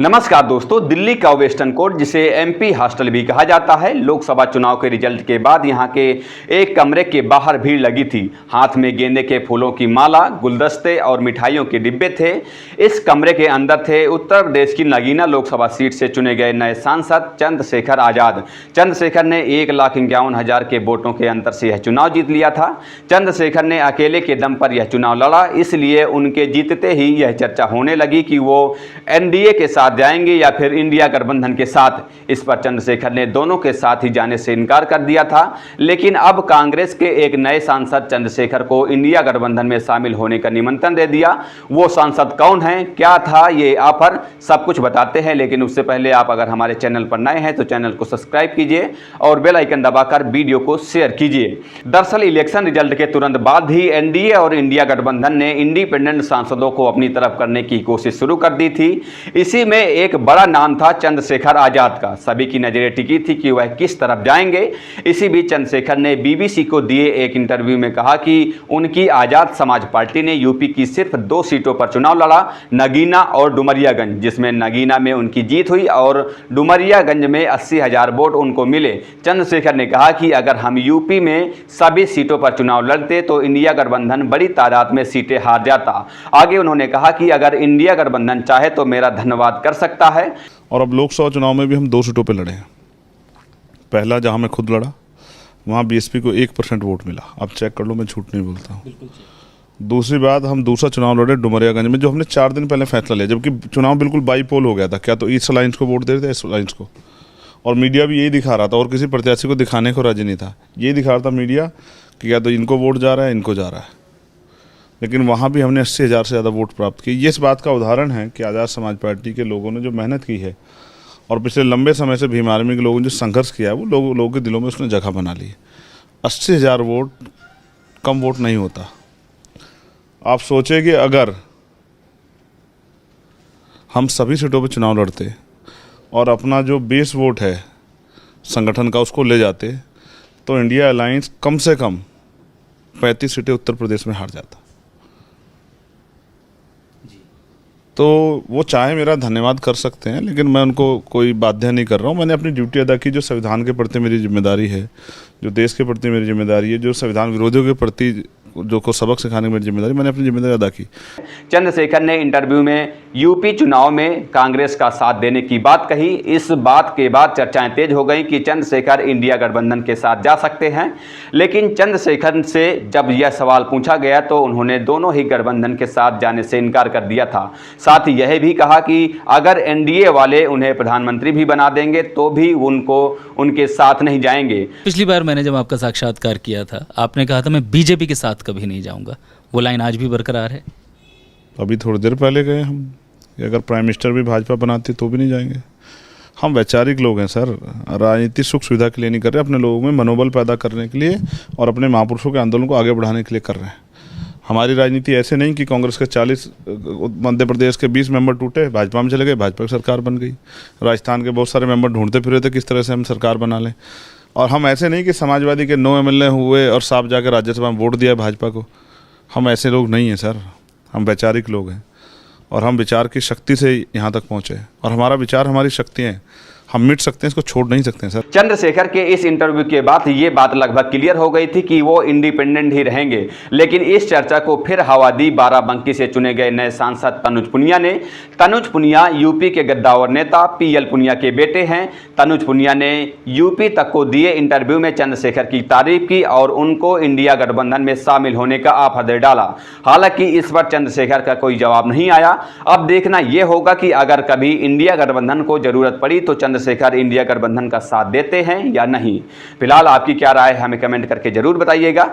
नमस्कार दोस्तों, दिल्ली का वेस्टर्न कोर्ट जिसे एमपी हॉस्टल भी कहा जाता है, लोकसभा चुनाव के रिजल्ट के बाद यहां के एक कमरे के बाहर भीड़ लगी थी। हाथ में गेंदे के फूलों की माला, गुलदस्ते और मिठाइयों के डिब्बे थे। इस कमरे के अंदर थे उत्तर प्रदेश की नगीना लोकसभा सीट से चुने गए नए सांसद चंद्रशेखर आजाद। चंद्रशेखर ने 1,51,000 के वोटों के अंतर से यह चुनाव जीत लिया था। चंद्रशेखर ने अकेले के दम पर यह चुनाव लड़ा, इसलिए उनके जीतते ही यह चर्चा होने लगी कि वो एनडीए के साथ जाएंगे या फिर इंडिया गठबंधन के साथ। इस पर चंद्रशेखर ने दोनों के साथ ही जाने से इनकार कर दिया था। लेकिन अब कांग्रेस के एक नए सांसद चंद्रशेखर को इंडिया गठबंधन में शामिल होने का निमंत्रण दे दिया। वो सांसद कौन हैं, क्या था ये ऑफर, सब कुछ बताते हैं। लेकिन उससे पहले आप अगर हमारे चैनल पर नए हैं तो चैनल को सब्सक्राइब कीजिए और बेल आइकन दबाकर वीडियो को शेयर कीजिए। दरअसल इलेक्शन रिजल्ट के तुरंत बाद ही एनडीए और इंडिया गठबंधन ने इंडिपेंडेंट सांसदों को अपनी तरफ करने की कोशिश शुरू कर दी थी। इसी में एक बड़ा नाम था चंद्रशेखर आजाद का। सभी की नजरें टिकी थी कि वह किस तरफ जाएंगे। इसी बीच चंद्रशेखर ने बीबीसी को दिए एक इंटरव्यू में कहा कि उनकी आजाद समाज पार्टी ने यूपी की सिर्फ 2 सीटों पर चुनाव लड़ा, नगीना और डुमरियागंज, जिसमें नगीना में उनकी जीत हुई और डुमरियागंज में 80,000 वोट उनको मिले। चंद्रशेखर ने कहा कि अगर हम यूपी में सभी सीटों पर चुनाव लड़ते तो इंडिया गठबंधन बड़ी तादाद में सीटें हार जाता। आगे उन्होंने कहा कि अगर इंडिया गठबंधन चाहे तो मेरा धन्यवाद कर सकता है। और अब लोकसभा चुनाव में भी हम 2 सीटों पे लड़े हैं। पहला जहां मैं खुद लड़ा वहां बीएसपी को 1% वोट मिला। अब चेक कर लो, मैं झूठ नहीं बोलता हूँ। दूसरी बात, हम दूसरा चुनाव लड़े डुमरियागंज में, जो हमने 4 दिन पहले फैसला लिया, जबकि चुनाव बिल्कुल बाईपोल हो गया था। क्या तो ईस्ट अलायंस को वोट दे रहे थे, ईस्ट अलायंस को, और मीडिया भी यही दिखा रहा था और किसी प्रत्याशी को दिखाने को राजी नहीं था। यही दिखा रहा था मीडिया कि क्या तो इनको वोट जा रहा है, इनको जा रहा है। लेकिन वहाँ भी हमने 80,000 से ज़्यादा वोट प्राप्त किए। ये इस बात का उदाहरण है कि आज़ाद समाज पार्टी के लोगों ने जो मेहनत की है और पिछले लंबे समय से भीम आर्मी के लोगों ने जो संघर्ष किया है, वो लोगों के दिलों में उसने जगह बना ली है। 80,000 वोट कम वोट नहीं होता। आप सोचें कि अगर हम सभी सीटों पर चुनाव लड़ते और अपना जो बेस वोट है संगठन का उसको ले जाते तो इंडिया अलायंस कम से कम 35 सीटें उत्तर प्रदेश में हार जाता। तो वो चाहे मेरा धन्यवाद कर सकते हैं, लेकिन मैं उनको कोई बाध्य नहीं कर रहा हूँ। मैंने अपनी ड्यूटी अदा की, जो संविधान के प्रति मेरी जिम्मेदारी है, जो देश के प्रति मेरी जिम्मेदारी है, जो संविधान विरोधियों के प्रति जो को सबक सिखाने की मेरी जिम्मेदारी, मैंने अपनी जिम्मेदारी अदा की। चंद्रशेखर ने इंटरव्यू में यूपी चुनाव में कांग्रेस का साथ देने की बात कही। इस बात के बाद चर्चाएं तेज हो गई कि चंद्रशेखर इंडिया गठबंधन के साथ जा सकते हैं। लेकिन चंद्रशेखर से जब यह सवाल पूछा गया तो उन्होंने दोनों ही गठबंधन के साथ जाने से इनकार कर दिया था। साथ ही यह भी कहा कि अगर एनडीए वाले उन्हें प्रधानमंत्री भी बना देंगे तो भी उनके साथ नहीं जाएंगे। पिछली बार मैंने जब आपका साक्षात्कार किया था, आपने कहा था मैं बीजेपी के साथ कभी नहीं जाऊंगा। वो लाइन आज भी बरकरार है? अभी थोड़ी देर पहले गए हम कि अगर प्राइम मिनिस्टर भी भाजपा बनाती तो भी नहीं जाएंगे। हम वैचारिक लोग हैं सर, राजनीति सुख सुविधा के लिए नहीं कर रहे, अपने लोगों में मनोबल पैदा करने के लिए और अपने महापुरुषों के आंदोलन को आगे बढ़ाने के लिए कर रहे हैं। हमारी राजनीति ऐसे नहीं कि कांग्रेस के 40 मध्य प्रदेश के 20 मेंबर टूटे, भाजपा में चले गए, भाजपा की सरकार बन गई। राजस्थान के बहुत सारे मेंबर ढूंढते फिर थे किस तरह से हम सरकार बना लें। और हम ऐसे नहीं कि समाजवादी के 9 एमएलए हुए और साफ जाकर राज्यसभा में वोट दिया भाजपा को। हम ऐसे लोग नहीं हैं सर, हम वैचारिक लोग हैं और हम विचार की शक्ति से यहाँ तक पहुँचे और हमारा विचार हमारी शक्ति है। हम मिट सकते हैं, इसको छोड़ नहीं सकते हैं सर। चंद्रशेखर के इस इंटरव्यू के बाद ये बात लगभग क्लियर हो गई थी कि वो इंडिपेंडेंट ही रहेंगे। लेकिन इस चर्चा को फिर हवा दी बाराबंकी से चुने गए नए सांसद तनुज पुनिया ने। तनुज पुनिया यूपी के गद्दावर नेता पीएल पुनिया के बेटे हैं। तनुज पुनिया ने यूपी तक को दिए इंटरव्यू में चंद्रशेखर की तारीफ की और उनको इंडिया गठबंधन में शामिल होने का ऑफर दे डाला। हालांकि इस पर चंद्रशेखर का कोई जवाब नहीं आया। अब देखना यह होगा कि अगर कभी इंडिया गठबंधन को जरूरत पड़ी तो चंद्रशेखर इंडिया गठबंधन का साथ देते हैं या नहीं। फिलहाल आपकी क्या राय है, हमें कमेंट करके जरूर बताइएगा।